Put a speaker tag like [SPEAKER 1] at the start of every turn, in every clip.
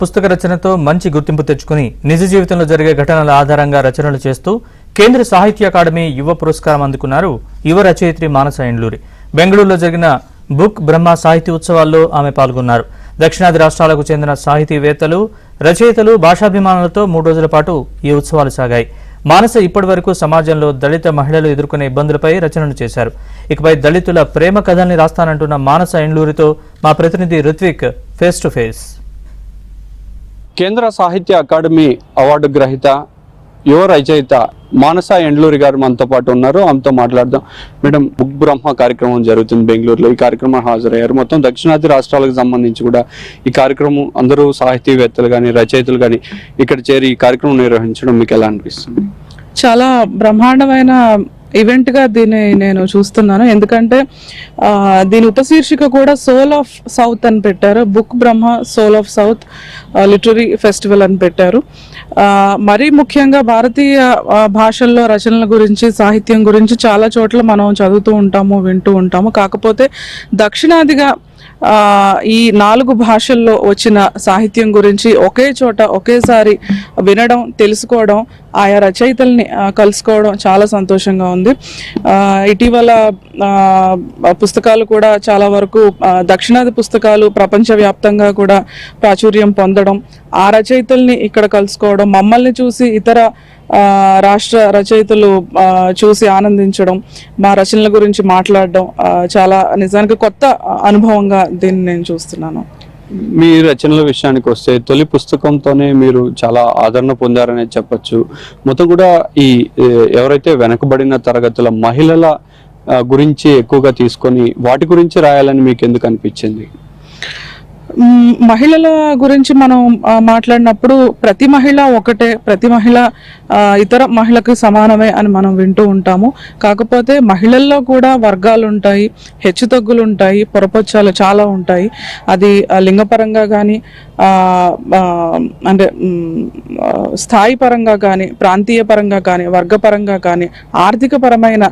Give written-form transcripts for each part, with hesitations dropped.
[SPEAKER 1] పుస్తక రచనతో మంచి గుర్తింపు తెచ్చుకుని నిజ జీవితంలో జరిగే ఘటనల ఆధారంగా రచనలు చేస్తూ కేంద్ర సాహిత్య అకాడమీ యువ పురస్కారం అందుకున్నారు యువ రచయిత్రి మానస ఎండ్లూరి. బెంగళూరులో జరిగిన బుక్ బ్రహ్మ సాహితీ ఉత్సవాల్లో ఆమె పాల్గొన్నారు. దక్షిణాది రాష్ట్రాలకు చెందిన సాహితీవేత్తలు, రచయితలు, భాషాభిమానులతో 3 రోజుల పాటు ఈ ఉత్సవాలు సాగాయి. మానస ఇప్పటి వరకు సమాజంలో దళిత మహిళలు ఎదుర్కొనే ఇబ్బందులపై రచనలు చేశారు. ఇకపై దళితుల ప్రేమ కథల్ని రాస్తానంటున్న మానస ఎండ్లూరితో మా ప్రతినిధి రుత్విక్ ఫేస్ టు ఫేస్.
[SPEAKER 2] కేంద్ర సాహిత్య అకాడమీ అవార్డు గ్రహీత యువ రచయిత మానస ఎండ్లూరి గారు మనతో పాటు ఉన్నారు. ఆమెతో మాట్లాడదాం. మేడం, బుక్ బ్రహ్మ కార్యక్రమం జరుగుతుంది బెంగళూరులో. ఈ కార్యక్రమం హాజరయ్యారు. మొత్తం దక్షిణాది రాష్ట్రాలకు సంబంధించి కూడా ఈ కార్యక్రమం అందరూ సాహితీవేత్తలు కానీ రచయితలు కానీ ఇక్కడ చేరి ఈ కార్యక్రమం నిర్వహించడం మీకు ఎలా అనిపిస్తుంది?
[SPEAKER 3] చాలా బ్రహ్మాండమైన ఈవెంట్ గా దీన్ని నేను చూస్తున్నాను. ఎందుకంటే దీని ఉపశీర్షిక కూడా సోల్ ఆఫ్ సౌత్ అని పెట్టారు. Book Brahma soul of south literary festival అని పెట్టారు. మరీ ముఖ్యంగా భారతీయ భాషల్లో రచనల గురించి, సాహిత్యం గురించి చాలా చోట్ల మనం చదువుతూ ఉంటాము, వింటూ ఉంటాము. కాకపోతే దక్షిణాదిగా ఈ 4 భాషల్లో వచ్చిన సాహిత్యం గురించి ఒకే చోట ఒకేసారి వినడం, తెలుసుకోవడం, ఆయా రచయితల్ని కలుసుకోవడం చాలా సంతోషంగా ఉంది. ఇటీవల పుస్తకాలు కూడా చాలా వరకు దక్షిణాది పుస్తకాలు ప్రపంచవ్యాప్తంగా కూడా ప్రాచుర్యం పొందడం, ఆ రచయితల్ని ఇక్కడ కలుసుకోవడం, మమ్మల్ని చూసి ఇతర రాష్ట్ర రచయితలు చూసి ఆనందించడం, మా రచనల గురించి మాట్లాడడం చాలా నిజానికి కొత్త అనుభవంగా దీన్ని నేను చూస్తున్నాను.
[SPEAKER 2] మీ రచనల విషయానికి వస్తే తొలి పుస్తకంతోనే మీరు చాలా ఆదరణ పొందారనే చెప్పచ్చు. మొత్తం కూడా ఈ ఎవరైతే వెనకబడిన తరగతుల మహిళల గురించి ఎక్కువగా తీసుకొని వాటి గురించి రాయాలని మీకు ఎందుకు అనిపించింది?
[SPEAKER 3] మహిళల గురించి మనం మాట్లాడినప్పుడు ప్రతి మహిళ ఒకటే, ప్రతి మహిళ ఇతర మహిళకు సమానమే అని మనం వింటూ ఉంటాము. కాకపోతే మహిళల్లో కూడా వర్గాలు ఉంటాయి, హెచ్చుతగ్గులు ఉంటాయి, పొరపచ్చాలు చాలా ఉంటాయి. అది లింగపరంగా కానీ, అంటే స్థాయి పరంగా కానీ, ప్రాంతీయ పరంగా కానీ, వర్గపరంగా కానీ, ఆర్థిక పరమైన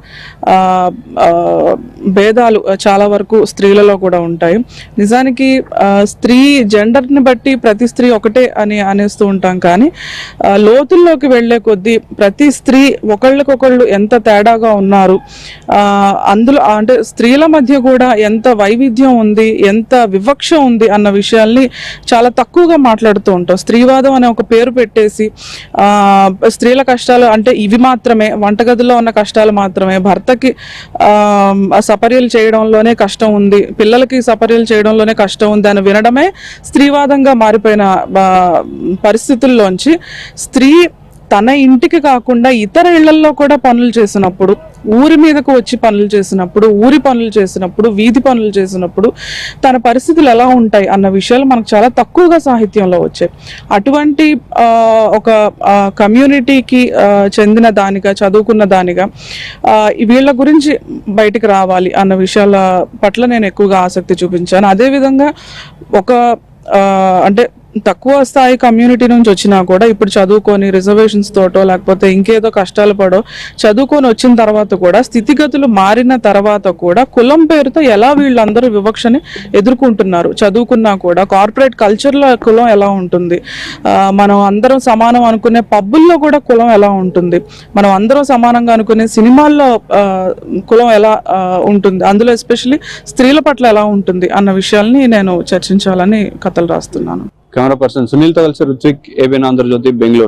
[SPEAKER 3] భేదాలు చాలా వరకు స్త్రీలలో కూడా ఉంటాయి. నిజానికి స్త్రీ జెండర్ని బట్టి ప్రతి స్త్రీ ఒకటే అని అనేస్తూ ఉంటాం. కానీ లోతుల్లోకి వెళ్లే కొద్దీ ప్రతి స్త్రీ ఒకళ్ళకొకళ్ళు ఎంత తేడాగా ఉన్నారు, అందులో అంటే స్త్రీల మధ్య కూడా ఎంత వైవిధ్యం ఉంది, ఎంత వివక్ష ఉంది అన్న విషయాల్ని చాలా తక్కువగా మాట్లాడుతూ ఉంటాం. స్త్రీవాదం అనే ఒక పేరు పెట్టేసి స్త్రీల కష్టాలు అంటే ఇవి మాత్రమే, వంటగదిలో ఉన్న కష్టాలు మాత్రమే, భర్తకి సపర్యలు చేయడంలోనే కష్టం ఉంది, పిల్లలకి సపర్యలు చేయడంలోనే కష్టం ఉంది అని వినడమే స్త్రీవాదంగా మారిపోయిన పరిస్థితుల్లోంచి స్త్రీ తన ఇంటికి కాకుండా ఇతర ఇళ్లలో కూడా పనులు చేసినప్పుడు, ఊరి మీదకు వచ్చి పనులు చేసినప్పుడు, ఊరి పనులు చేసినప్పుడు, వీధి పనులు చేసినప్పుడు తన పరిస్థితులు ఎలా ఉంటాయి అన్న విషయాలు మనకు చాలా తక్కువగా సాహిత్యంలో వచ్చాయి. అటువంటి ఒక కమ్యూనిటీకి చెందిన దానిగా, చదువుకున్న దానిగా వీళ్ళ గురించి బయటికి రావాలి అన్న విషయాల పట్ల నేను ఎక్కువగా ఆసక్తి చూపించాను. అదేవిధంగా ఒక అంటే తక్కువ స్థాయి కమ్యూనిటీ నుంచి వచ్చినా కూడా ఇప్పుడు చదువుకొని రిజర్వేషన్స్ తోటో లేకపోతే ఇంకేదో కష్టాలు పడో చదువుకొని వచ్చిన తర్వాత కూడా స్థితిగతులు మారిన తర్వాత కూడా కులం పేరుతో ఎలా వీళ్ళందరూ వివక్షని ఎదుర్కొంటున్నారు. చదువుకున్నా కూడా కార్పొరేట్ కల్చర్లో కులం ఎలా ఉంటుంది, మనం అందరం సమానం అనుకునే పబ్బుల్లో కూడా కులం ఎలా ఉంటుంది, మనం అందరం సమానంగా అనుకునే సినిమాల్లో కులం ఎలా ఉంటుంది, అందులో ఎస్పెషల్లీ స్త్రీల పట్ల ఎలా ఉంటుంది అన్న విషయాల్ని నేను చర్చించాలని కథలు రాస్తున్నాను.
[SPEAKER 2] కెమెరా పర్సన్ సునీల్తో కలిసి రుత్విక్, ఏబిఎన్ ఆంధ్రజ్యోతి, బెంగళూరు.